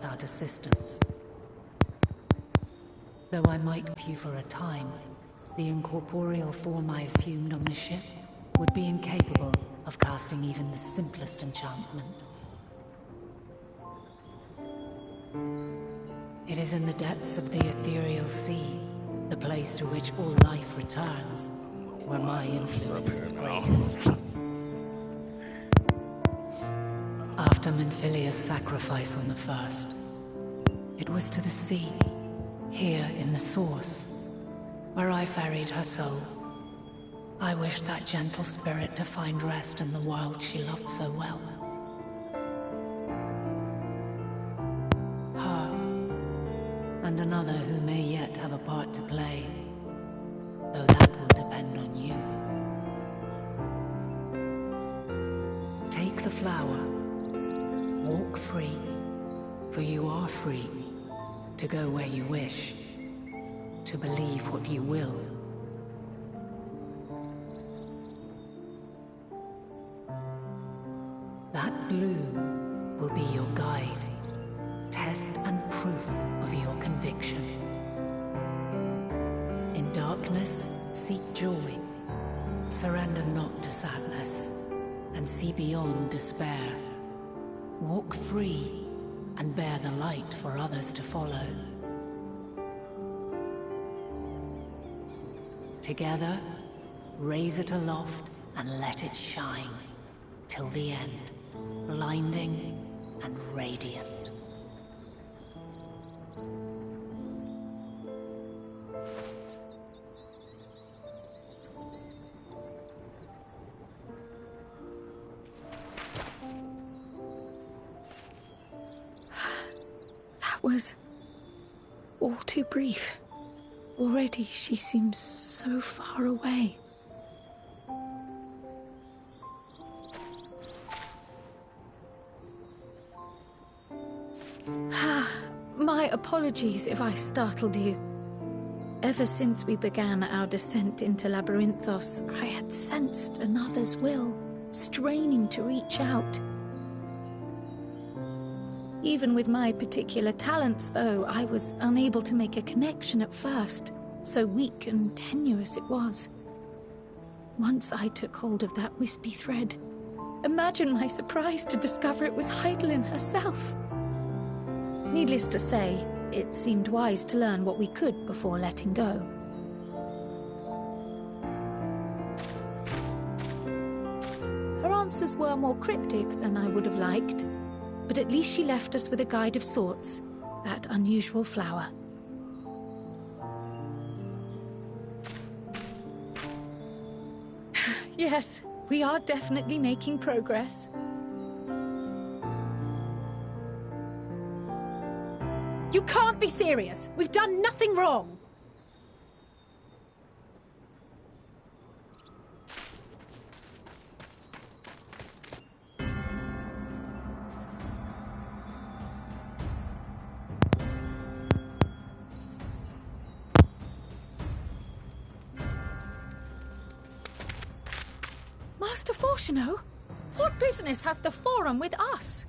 without assistance. Though I might with you for a time, the incorporeal form I assumed on the ship would be incapable of casting even the simplest enchantment. It is in the depths of the ethereal sea, the place to which all life returns, where my influence is greatest. After Menphilia's sacrifice on the first, it was to the sea, here in the source, where I ferried her soul. I wished that gentle spirit to find rest in the world she loved so well. Her, and another who may yet have a part to play, though that will depend on you. Take the flower, walk free, for you are free, to go where you wish, to believe what you will. That blue will be your guide, test and proof of your conviction. In darkness, seek joy, surrender not to sadness, and see beyond despair. Walk free and bear the light for others to follow. Together, raise it aloft and let it shine till the end, blinding and radiant. That was all too brief. Already she seems so far away. My apologies if I startled you. Ever since we began our descent into Labyrinthos, I had sensed another's will, straining to reach out. Even with my particular talents, though, I was unable to make a connection at first, so weak and tenuous it was. Once I took hold of that wispy thread, imagine my surprise to discover it was Heidelin herself. Needless to say, it seemed wise to learn what we could before letting go. Her answers were more cryptic than I would have liked, but at least she left us with a guide of sorts, that unusual flower. Yes, we are definitely making progress. You can't be serious! We've done nothing wrong! Master Fortuno? What business has the Forum with us?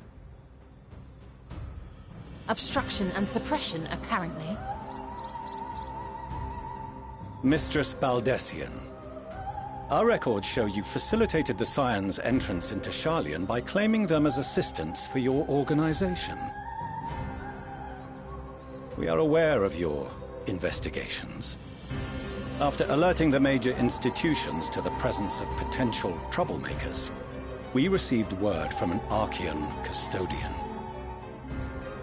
Obstruction and suppression, apparently. Mistress Baldessian, our records show you facilitated the Scions' entrance into Sharlayan by claiming them as assistants for your organization. We are aware of your investigations. After alerting the major institutions to the presence of potential troublemakers, we received word from an Archean custodian.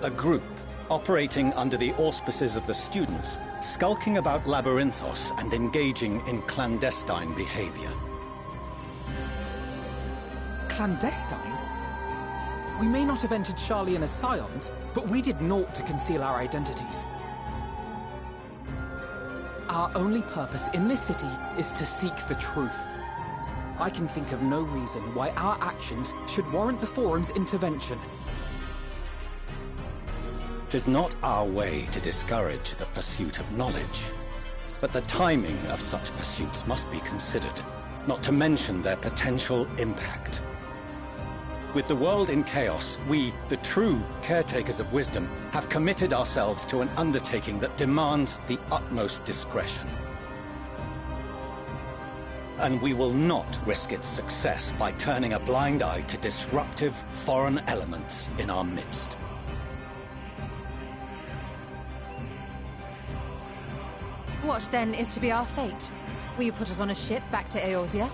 A group operating under the auspices of the students, skulking about Labyrinthos and engaging in clandestine behavior. Clandestine? We may not have entered Sharlayan as Scions, but we did naught to conceal our identities. Our only purpose in this city is to seek the truth. I can think of no reason why our actions should warrant the Forum's intervention. 'Tis not our way to discourage the pursuit of knowledge, but the timing of such pursuits must be considered, not to mention their potential impact. With the world in chaos, we, the true caretakers of wisdom, have committed ourselves to an undertaking that demands the utmost discretion. And we will not risk its success by turning a blind eye to disruptive foreign elements in our midst. What, then, is to be our fate? Will you put us on a ship back to Eorzea?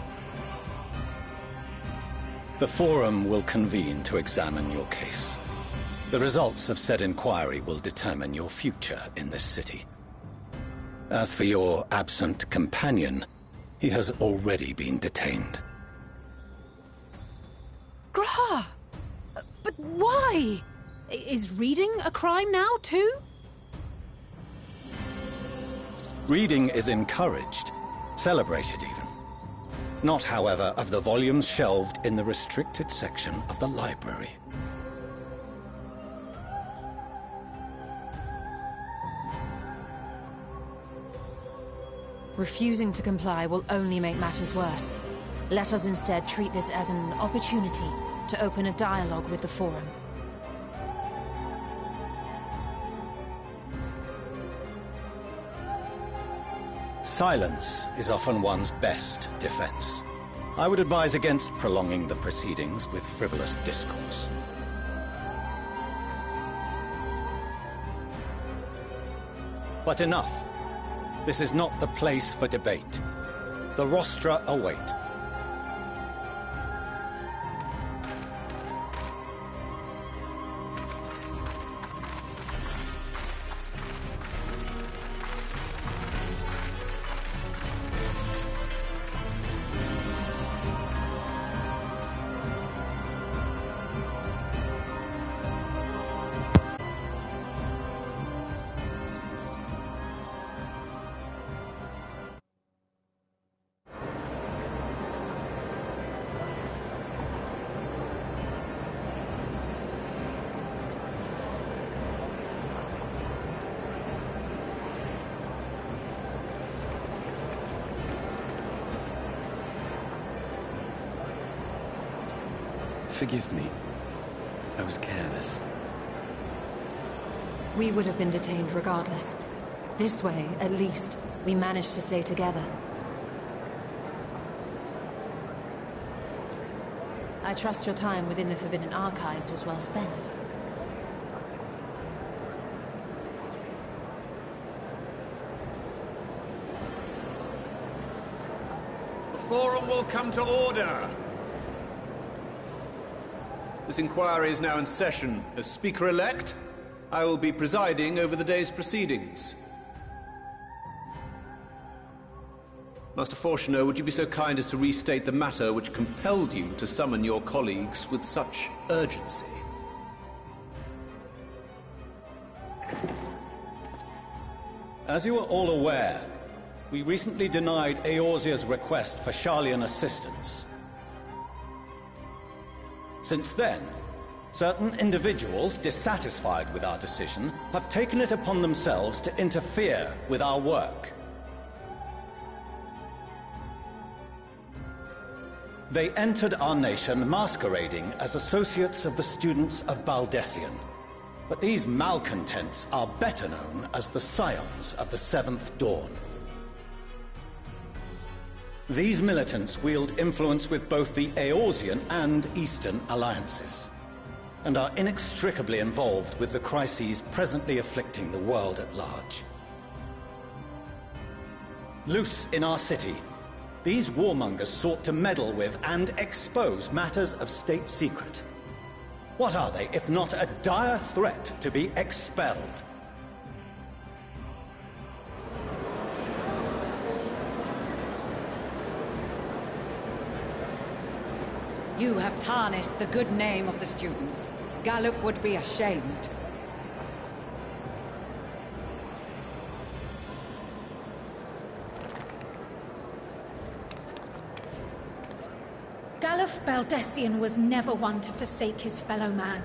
The Forum will convene to examine your case. The results of said inquiry will determine your future in this city. As for your absent companion, he has already been detained. Graha! But why? Is reading a crime now, too? Reading is encouraged, celebrated even. Not, however, of the volumes shelved in the restricted section of the library. Refusing to comply will only make matters worse. Let us instead treat this as an opportunity to open a dialogue with the Forum. Silence is often one's best defense. I would advise against prolonging the proceedings with frivolous discourse. But enough. This is not the place for debate. The rostra await. Forgive me. I was careless. We would have been detained regardless. This way, at least, we managed to stay together. I trust your time within the Forbidden Archives was well spent. The Forum will come to order! This inquiry is now in session. As Speaker-elect, I will be presiding over the day's proceedings. Master Fortuner, would you be so kind as to restate the matter which compelled you to summon your colleagues with such urgency? As you are all aware, we recently denied Eorzea's request for Sharlayan assistance. Since then, certain individuals dissatisfied with our decision have taken it upon themselves to interfere with our work. They entered our nation masquerading as associates of the students of Baldessian. But these malcontents are better known as the Scions of the Seventh Dawn. These militants wield influence with both the Eorzean and Eastern alliances, and are inextricably involved with the crises presently afflicting the world at large. Loose in our city, these warmongers sought to meddle with and expose matters of state secret. What are they, if not a dire threat to be expelled? You have tarnished the good name of the students. Galuf would be ashamed. Galuf Baldessian was never one to forsake his fellow man.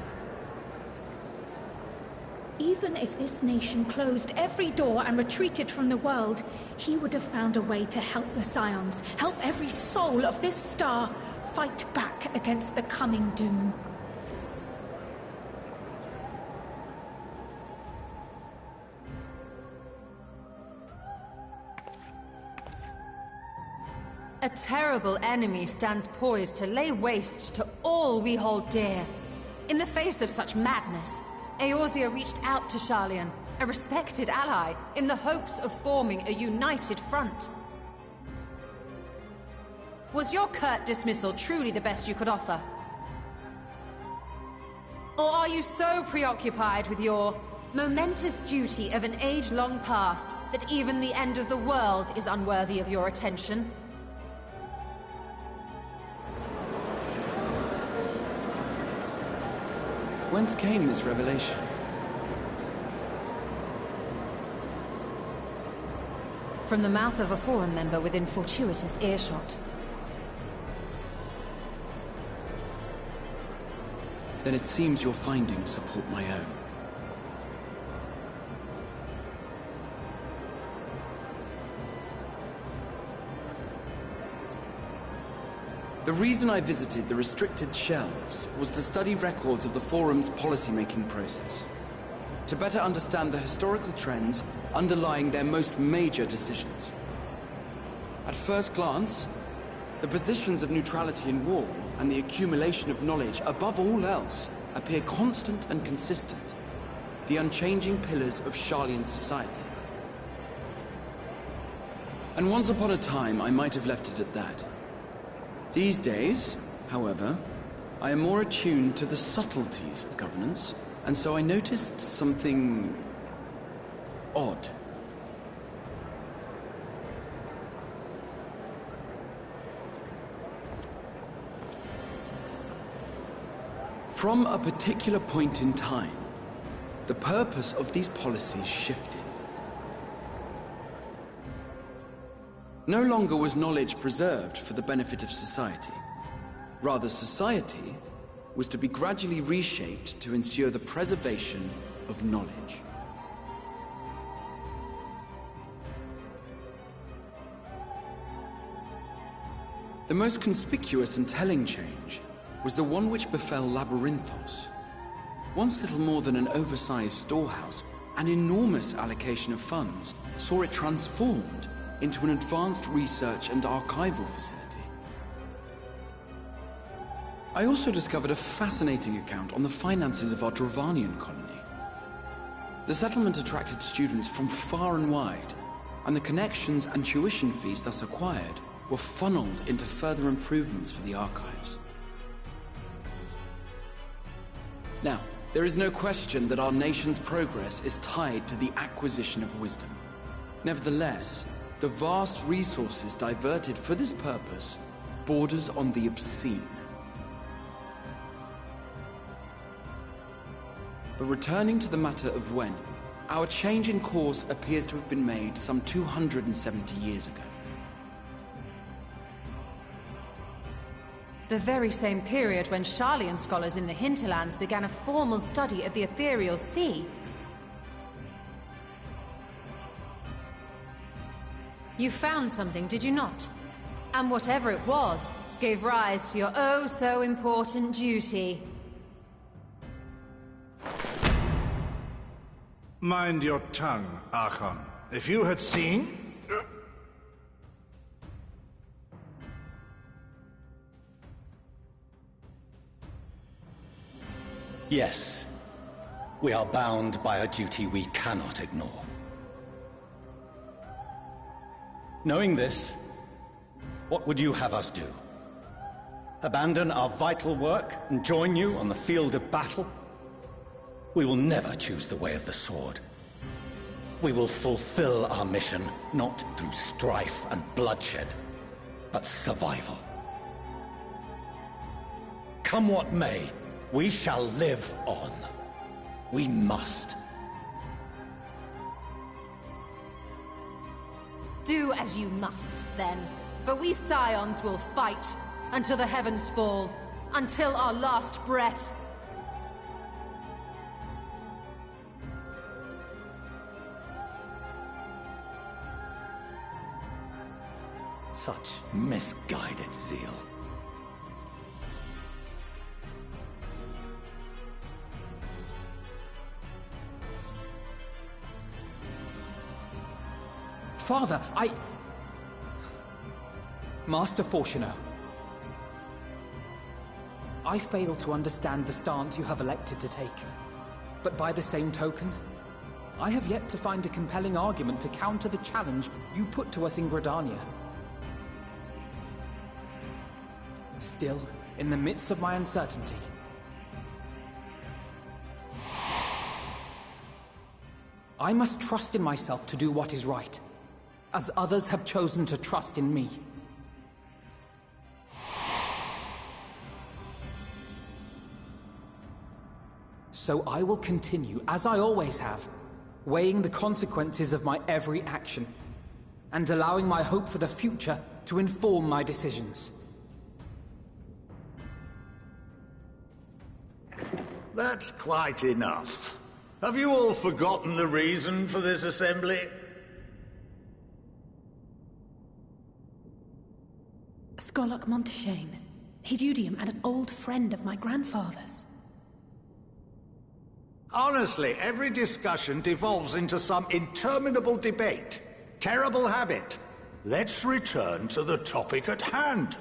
Even if this nation closed every door and retreated from the world, he would have found a way to help the Scions, help every soul of this star fight back against the coming doom. A terrible enemy stands poised to lay waste to all we hold dear. In the face of such madness, Eorzea reached out to Sharlayan, a respected ally, in the hopes of forming a united front. Was your curt dismissal truly the best you could offer? Or are you so preoccupied with your momentous duty of an age long past that even the end of the world is unworthy of your attention? Whence came this revelation? From the mouth of a Forum member within fortuitous earshot. Then it seems your findings support my own. The reason I visited the restricted shelves was to study records of the Forum's policymaking process, to better understand the historical trends underlying their most major decisions. At first glance, the positions of neutrality in war and the accumulation of knowledge above all else appear constant and consistent, the unchanging pillars of Sharlayan society. And once upon a time, I might have left it at that. These days, however, I am more attuned to the subtleties of governance, and so I noticed something odd. From a particular point in time, the purpose of these policies shifted. No longer was knowledge preserved for the benefit of society. Rather, society was to be gradually reshaped to ensure the preservation of knowledge. The most conspicuous and telling change was the one which befell Labyrinthos. Once little more than an oversized storehouse, an enormous allocation of funds saw it transformed into an advanced research and archival facility. I also discovered a fascinating account on the finances of our Dravanian colony. The settlement attracted students from far and wide, and the connections and tuition fees thus acquired were funneled into further improvements for the archives. Now, there is no question that our nation's progress is tied to the acquisition of wisdom. Nevertheless, the vast resources diverted for this purpose borders on the obscene. But returning to the matter of when, our change in course appears to have been made some 270 years ago. The very same period when Sharlayan scholars in the hinterlands began a formal study of the ethereal sea. You found something, did you not? And whatever it was, gave rise to your oh-so-important duty. Mind your tongue, Archon. If you had seen... Yes. We are bound by a duty we cannot ignore. Knowing this, what would you have us do? Abandon our vital work and join you on the field of battle? We will never choose the way of the sword. We will fulfill our mission not through strife and bloodshed, but survival. Come what may, we shall live on. We must. Do as you must, then. But we Scions will fight until the heavens fall, until our last breath. Such misguided zeal. Father, Master Fortuno, I fail to understand the stance you have elected to take. But by the same token, I have yet to find a compelling argument to counter the challenge you put to us in Gridania. Still, in the midst of my uncertainty, I must trust in myself to do what is right, as others have chosen to trust in me. So I will continue, as I always have, weighing the consequences of my every action, and allowing my hope for the future to inform my decisions. That's quite enough. Have you all forgotten the reason for this assembly? Skolok Monteshane. Hidudium and an old friend of my grandfather's. Honestly, every discussion devolves into some interminable debate. Terrible habit. Let's return to the topic at hand,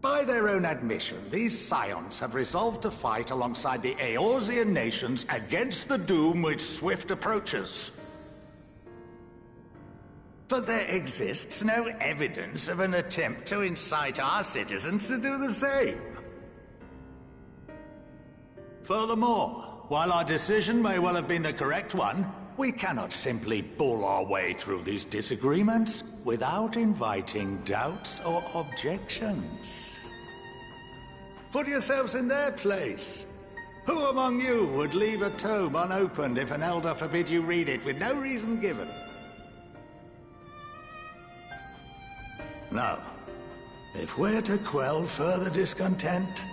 By their own admission, these scions have resolved to fight alongside the Eorzean nations against the doom which swift approaches. But there exists no evidence of an attempt to incite our citizens to do the same. Furthermore, while our decision may well have been the correct one, we cannot simply bull our way through these disagreements without inviting doubts or objections. Put yourselves in their place. Who among you would leave a tome unopened if an elder forbid you read it with no reason given? Now, if we're to quell further discontent,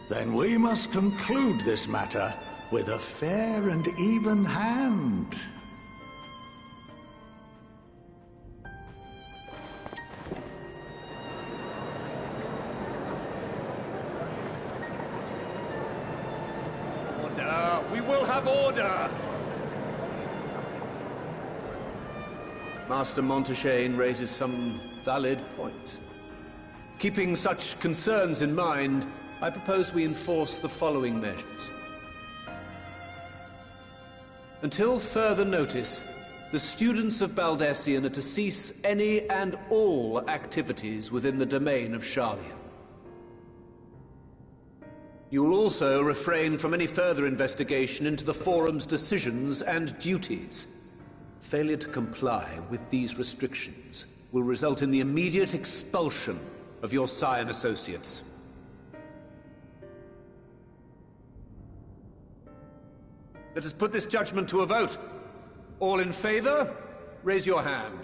then we must conclude this matter with a fair and even hand. Order! We will have order! Master Monteshane raises some valid points. Keeping such concerns in mind, I propose we enforce the following measures. Until further notice, the students of Baldesion are to cease any and all activities within the domain of Sharlayan. You will also refrain from any further investigation into the Forum's decisions and duties. Failure to comply with these restrictions will result in the immediate expulsion of your Scion associates. Let us put this judgment to a vote. All in favor, raise your hand.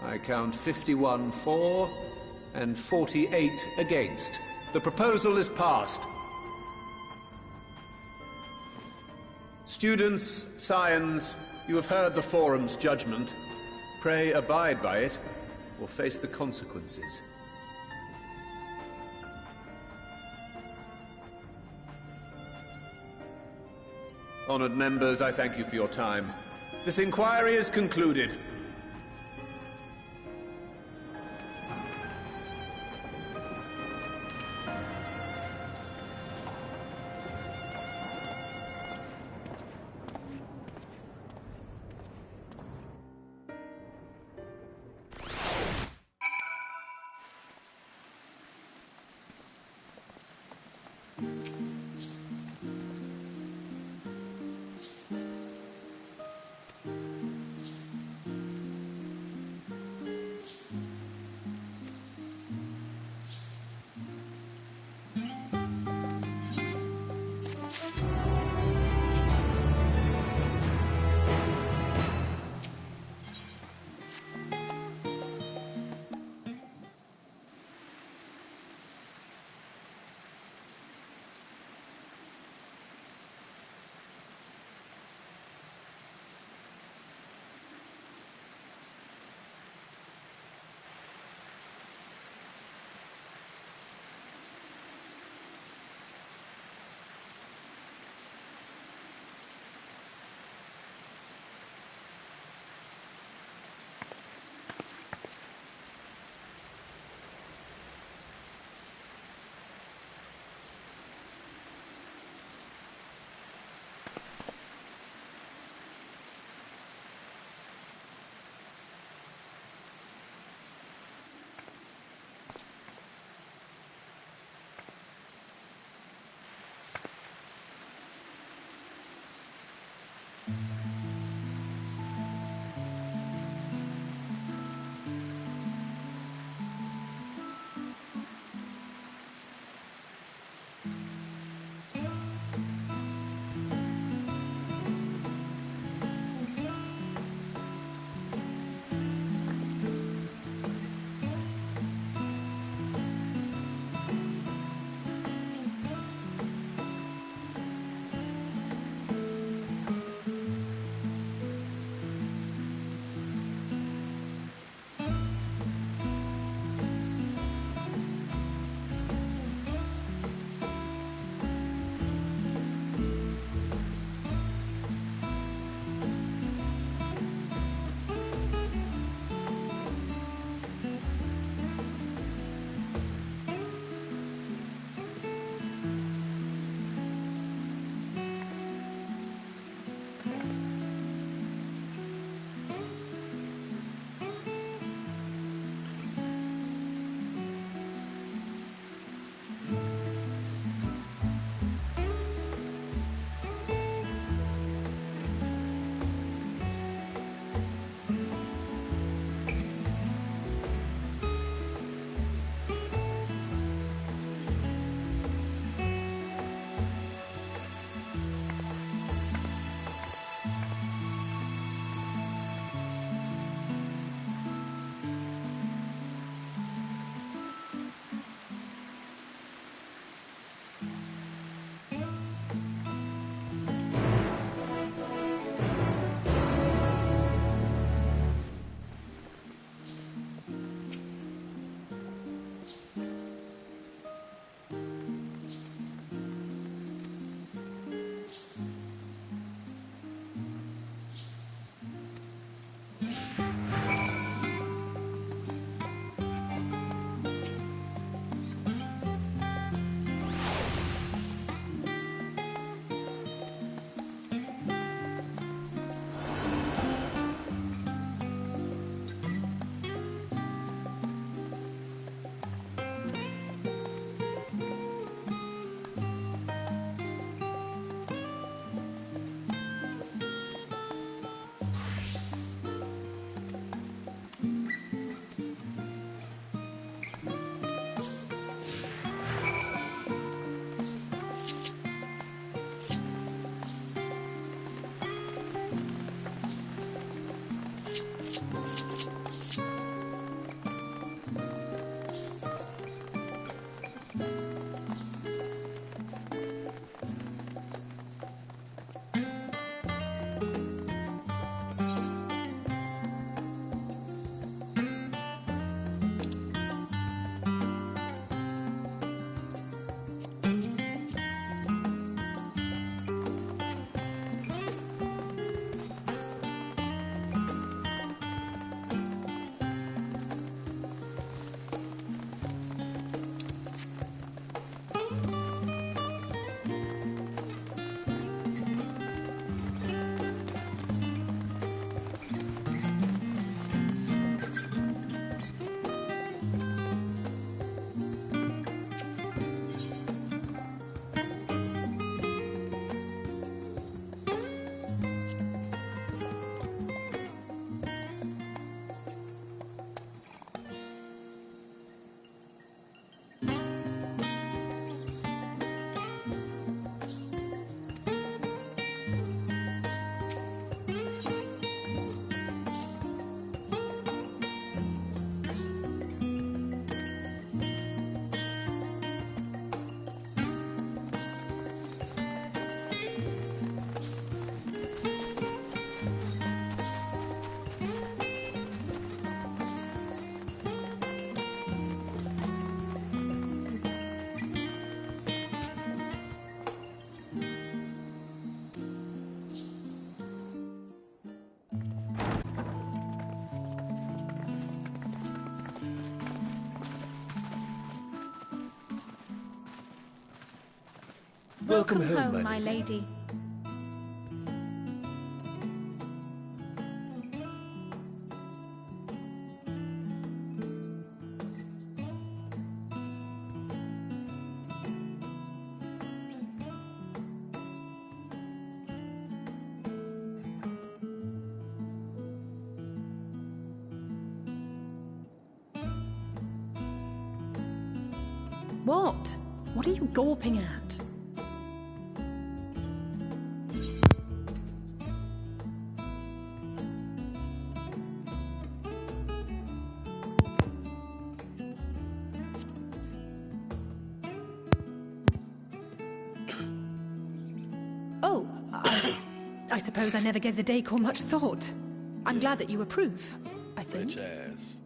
I count 51 for and 48 against. The proposal is passed. Students, Scions, you have heard the Forum's judgment. Pray abide by it, or face the consequences. Honored members, I thank you for your time. This inquiry is concluded. Welcome home, my lady. What? What are you gawping at? Oh, I suppose I never gave the decor much thought. I'm glad that you approve, I think. Rich ass.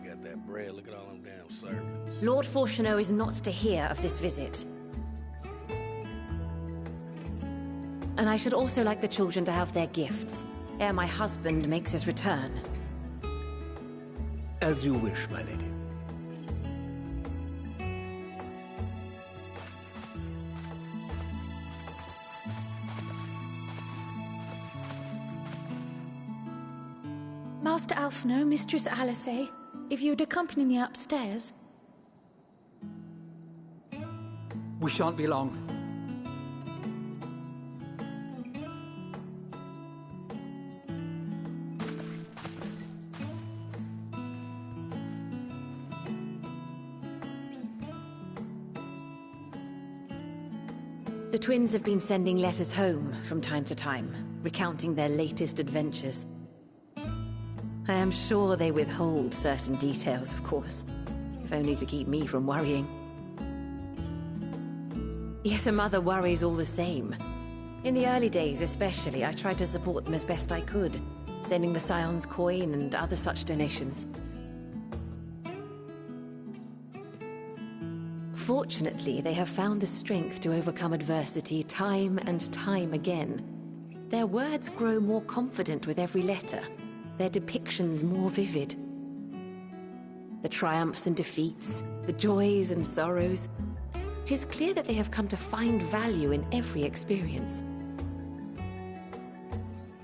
You got that bread, look at all them damn servants. Lord Fortuneau is not to hear of this visit. And I should also like the children to have their gifts, ere my husband makes his return. As you wish, my lady. Master Alphino, Mistress Alice, if you'd accompany me upstairs. We shan't be long. The twins have been sending letters home from time to time, recounting their latest adventures. I am sure they withhold certain details, of course, if only to keep me from worrying. Yet a mother worries all the same. In the early days especially, I tried to support them as best I could, sending the Scion's coin and other such donations. Fortunately, they have found the strength to overcome adversity time and time again. Their words grow more confident with every letter, their depictions more vivid. The triumphs and defeats, the joys and sorrows. It is clear that they have come to find value in every experience.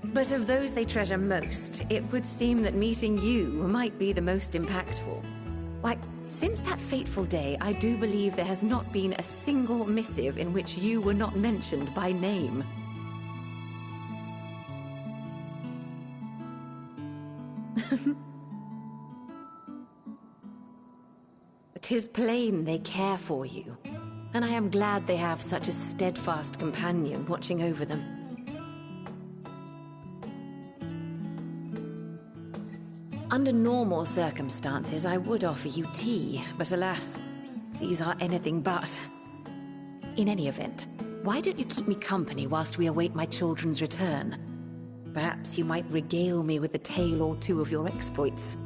But of those they treasure most, it would seem that meeting you might be the most impactful. Why, since that fateful day, I do believe there has not been a single missive in which you were not mentioned by name. "'Tis plain they care for you, and I am glad they have such a steadfast companion watching over them. Under normal circumstances, I would offer you tea, but alas, these are anything but. In any event, why don't you keep me company whilst we await my children's return? Perhaps you might regale me with a tale or two of your exploits."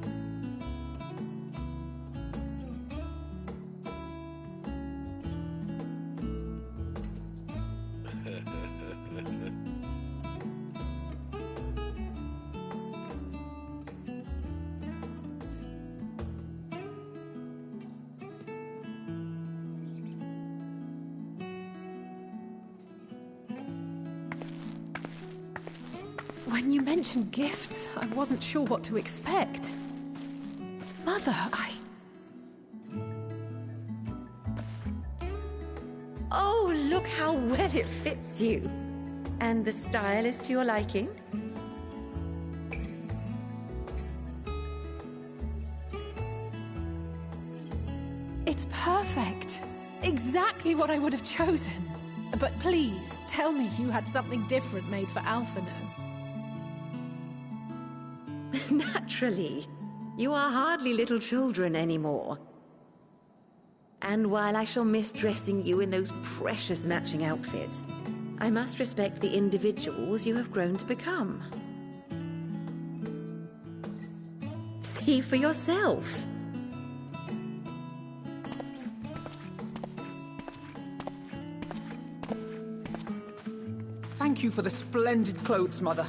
When you mentioned gifts, I wasn't sure what to expect. Mother, Oh, look how well it fits you. And the style is to your liking? It's perfect. Exactly what I would have chosen. But please, tell me you had something different made for Alphino. Naturally. You are hardly little children anymore. And while I shall miss dressing you in those precious matching outfits, I must respect the individuals you have grown to become. See for yourself. Thank you for the splendid clothes, Mother.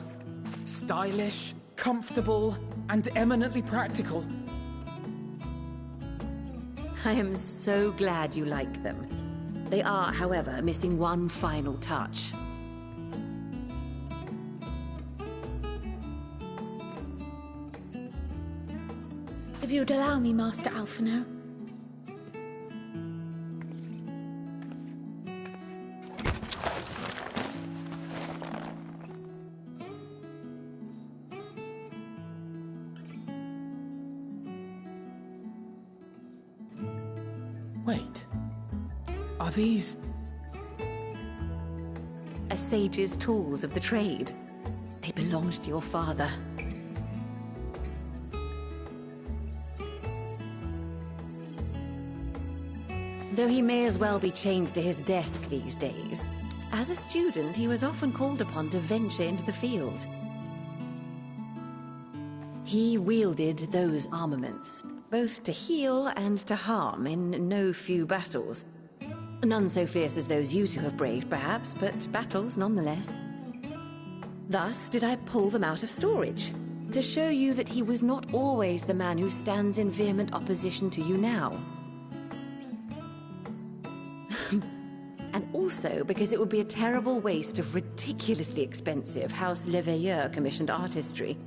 Stylish, comfortable, and eminently practical. I am so glad you like them. They are, however, missing one final touch. If you'd allow me, Master Alphino. Wait. Are these... A sage's tools of the trade. They belonged to your father. Though he may as well be chained to his desk these days, as a student he was often called upon to venture into the field. He wielded those armaments, both to heal and to harm in no few battles. None so fierce as those you two have braved, perhaps, but battles nonetheless. Thus did I pull them out of storage, to show you that he was not always the man who stands in vehement opposition to you now. And also because it would be a terrible waste of ridiculously expensive House Leveilleur commissioned artistry.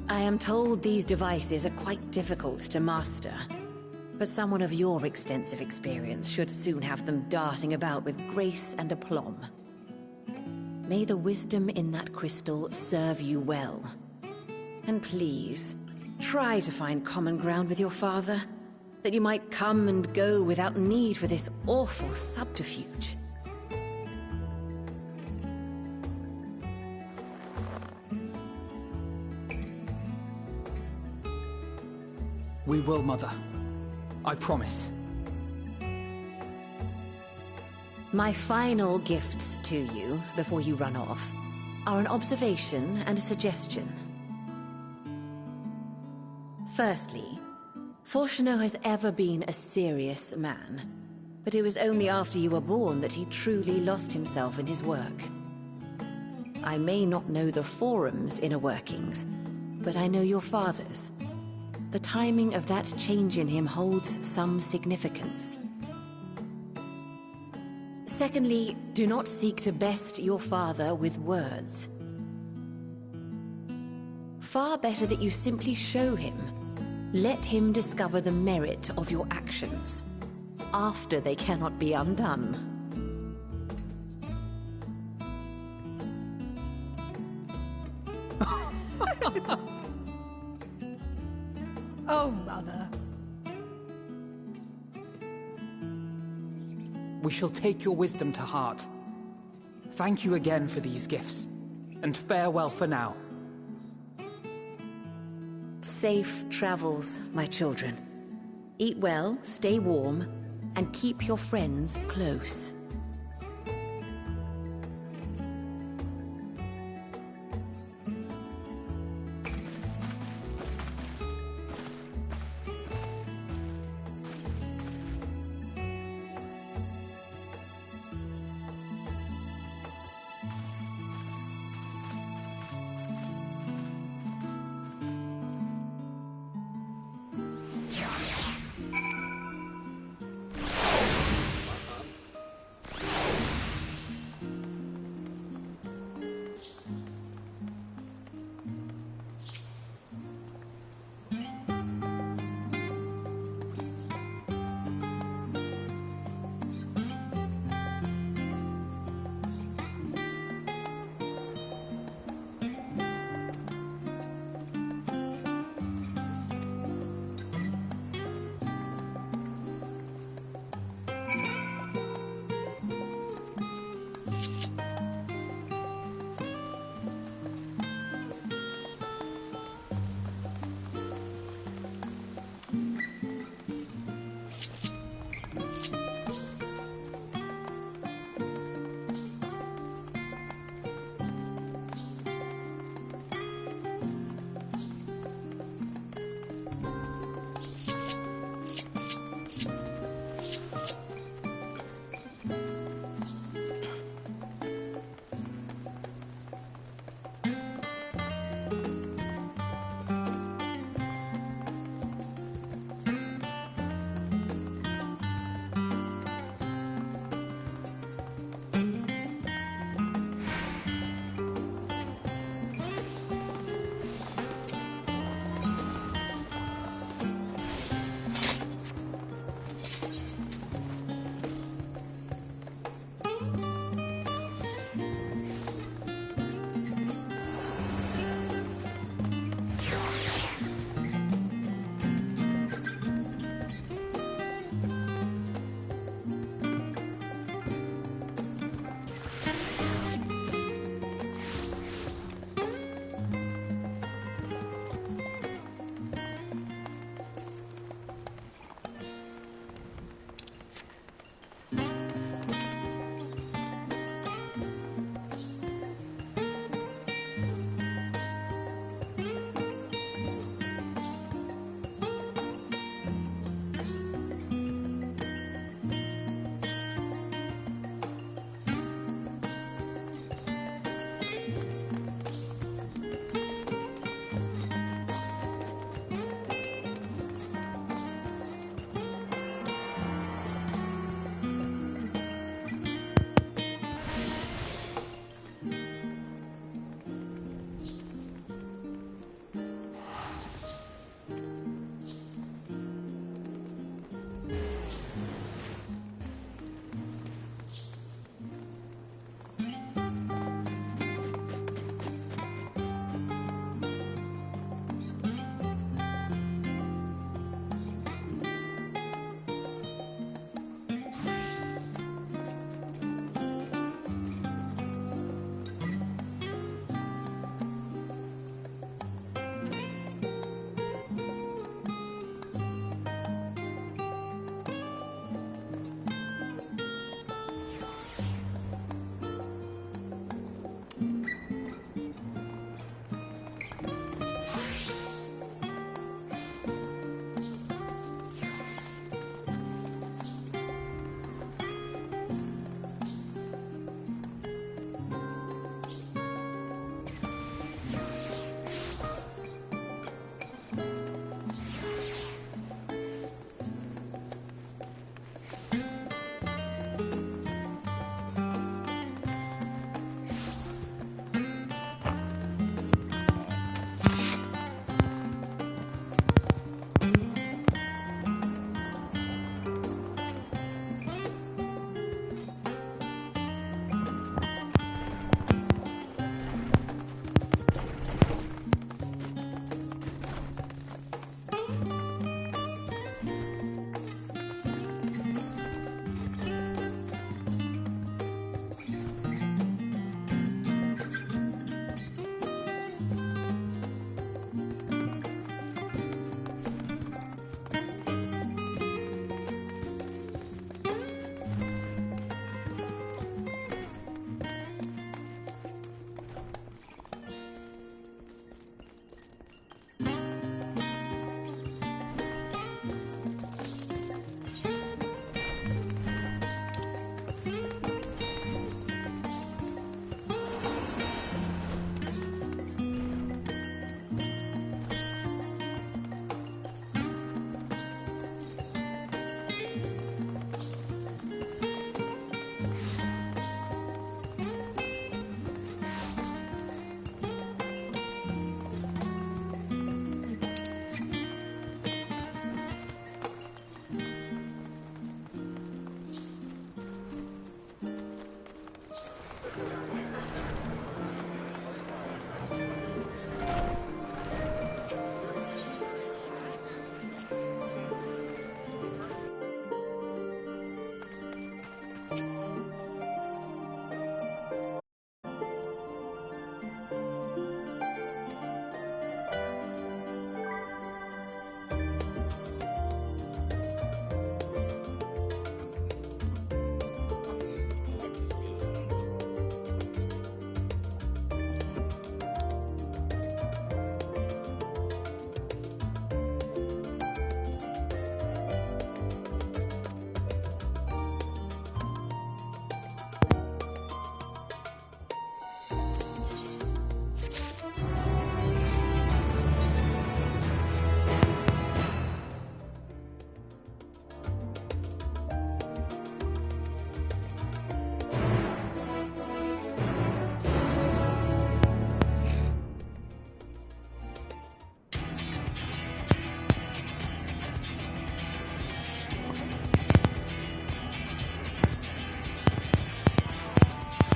I am told these devices are quite difficult to master, but someone of your extensive experience should soon have them darting about with grace and aplomb. May the wisdom in that crystal serve you well. And please, try to find common ground with your father, that you might come and go without need for this awful subterfuge. We will, Mother. I promise. My final gifts to you, before you run off, are an observation and a suggestion. Firstly, Fortunato has ever been a serious man, but it was only after you were born that he truly lost himself in his work. I may not know the Forum's inner workings, but I know your father's. The timing of that change in him holds some significance. Secondly, do not seek to best your father with words. Far better that you simply show him. Let him discover the merit of your actions, after they cannot be undone. Oh, Mother. We shall take your wisdom to heart. Thank you again for these gifts, and farewell for now. Safe travels, my children. Eat well, stay warm, and keep your friends close.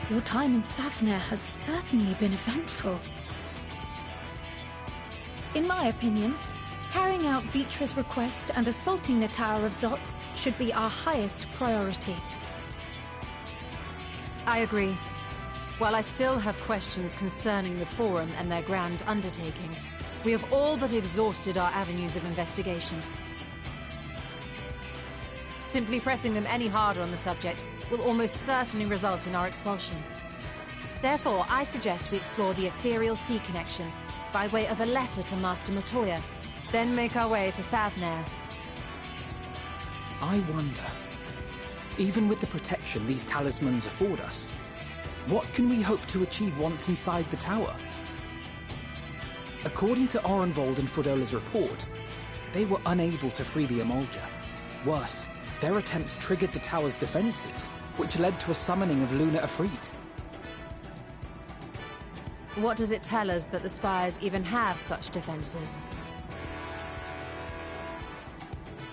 Your time in Thavnair has certainly been eventful. In my opinion, carrying out Vitra's request and assaulting the Tower of Zot should be our highest priority. I agree. While I still have questions concerning the Forum and their grand undertaking, we have all but exhausted our avenues of investigation. Simply pressing them any harder on the subject will almost certainly result in our expulsion. Therefore, I suggest we explore the ethereal sea connection by way of a letter to Master Matoya, then make our way to Thavnair. I wonder, even with the protection these talismans afford us, what can we hope to achieve once inside the tower? According to Orenvold and Frodola's report, they were unable to free the Emolja. Worse, their attempts triggered the tower's defenses, which led to a summoning of Luna Ifrit. What does it tell us that the Spires even have such defenses?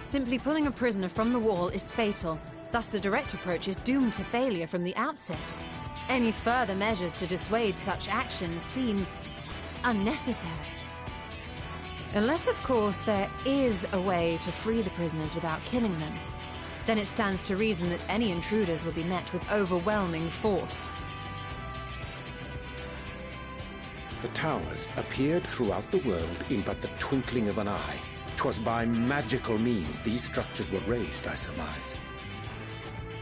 Simply pulling a prisoner from the wall is fatal, thus the direct approach is doomed to failure from the outset. Any further measures to dissuade such actions seem unnecessary. Unless, of course, there is a way to free the prisoners without killing them. Then it stands to reason that any intruders will be met with overwhelming force. The towers appeared throughout the world in but the twinkling of an eye. 'Twas by magical means these structures were raised, I surmise.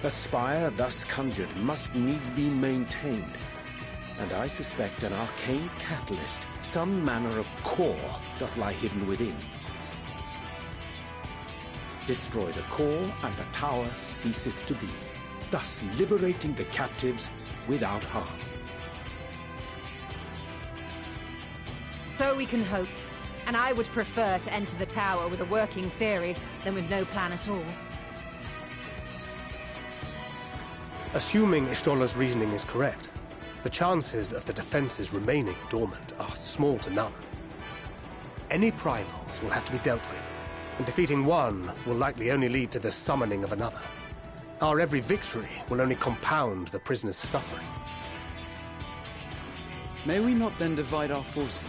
A spire thus conjured must needs be maintained, and I suspect an arcane catalyst, some manner of core, doth lie hidden within. Destroy the core, and the tower ceaseth to be, thus liberating the captives without harm. So we can hope, and I would prefer to enter the tower with a working theory than with no plan at all. Assuming Ishtola's reasoning is correct, the chances of the defenses remaining dormant are small to none. Any primals will have to be dealt with, and defeating one will likely only lead to the summoning of another. Our every victory will only compound the prisoner's suffering. May we not then divide our forces?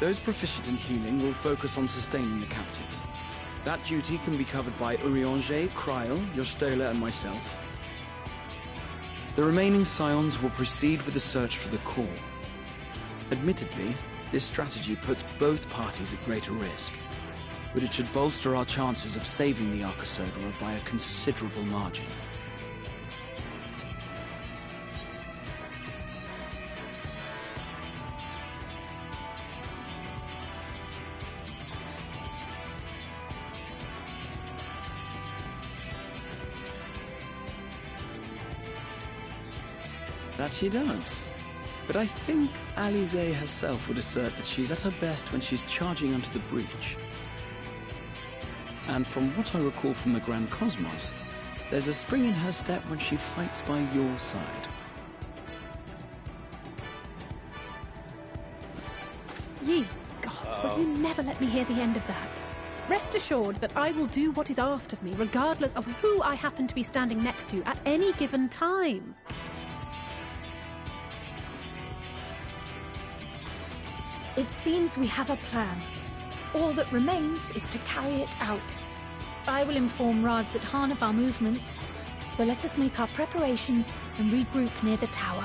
Those proficient in healing will focus on sustaining the captives. That duty can be covered by Urianger, Kryl, Yostola, and myself. The remaining scions will proceed with the search for the core. Admittedly, this strategy puts both parties at greater risk, but it should bolster our chances of saving the Arcosodra by a considerable margin. That she does. But I think Alize herself would assert that she's at her best when she's charging onto the breach. And from what I recall from the Grand Cosmos, there's a spring in her step when she fights by your side. Ye gods, will you never let me hear the end of that? Rest assured that I will do what is asked of me, regardless of who I happen to be standing next to at any given time. It seems we have a plan. All that remains is to carry it out. I will inform Radzat Han of our movements. So let us make our preparations and regroup near the tower.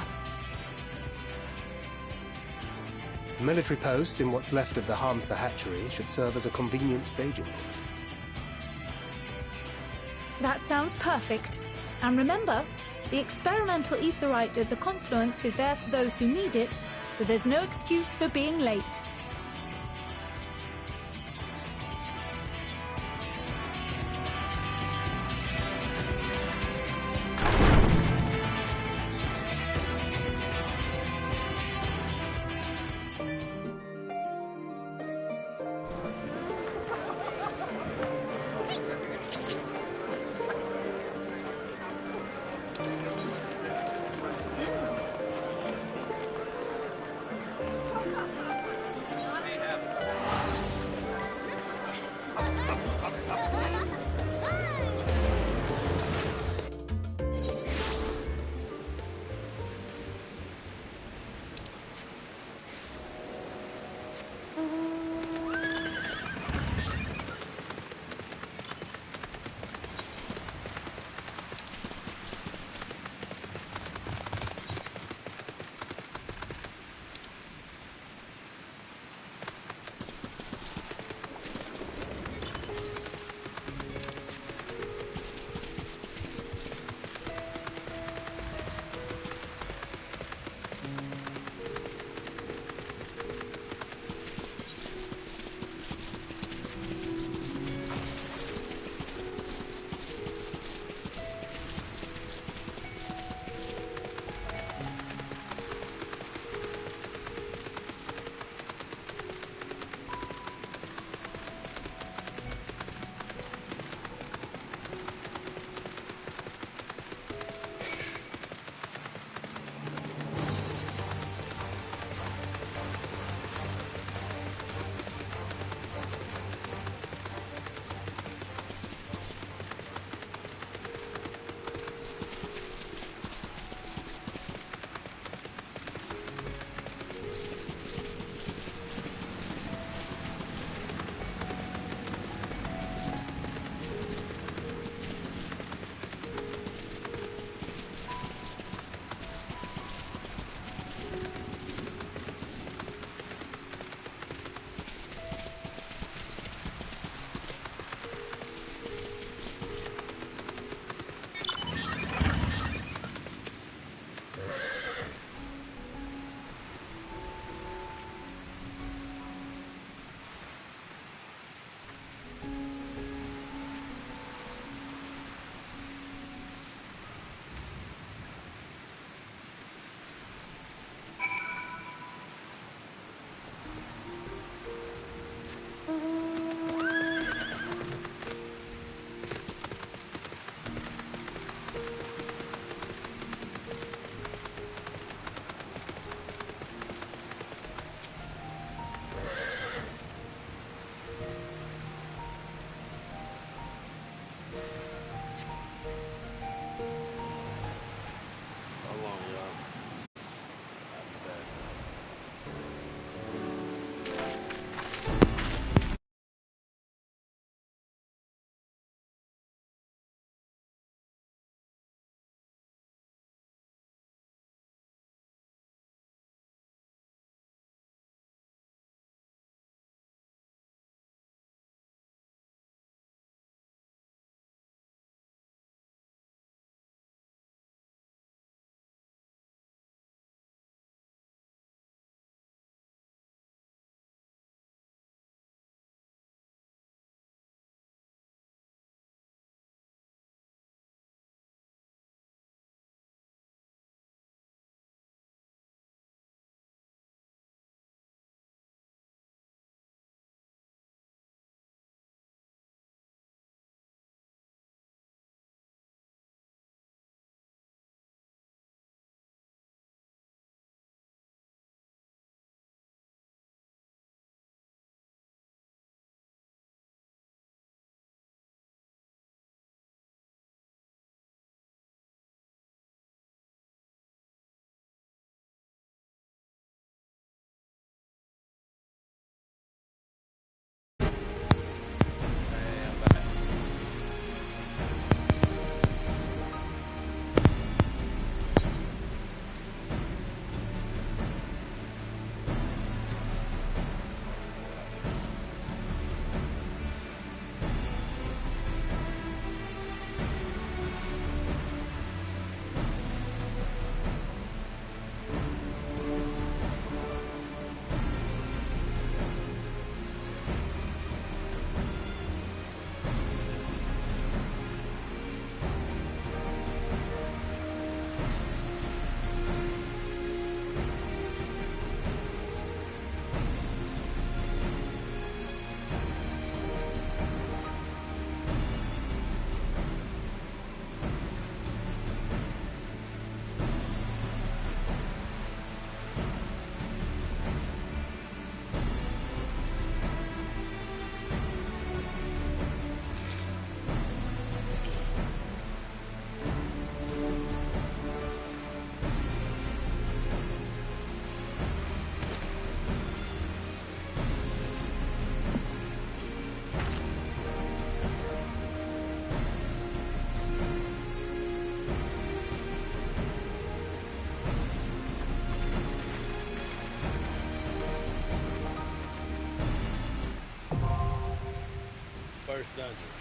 The military post in what's left of the Hamsa hatchery should serve as a convenient staging. That sounds perfect. And remember, the experimental aetheryte at the confluence is there for those who need it, so there's no excuse for being late. dungeon.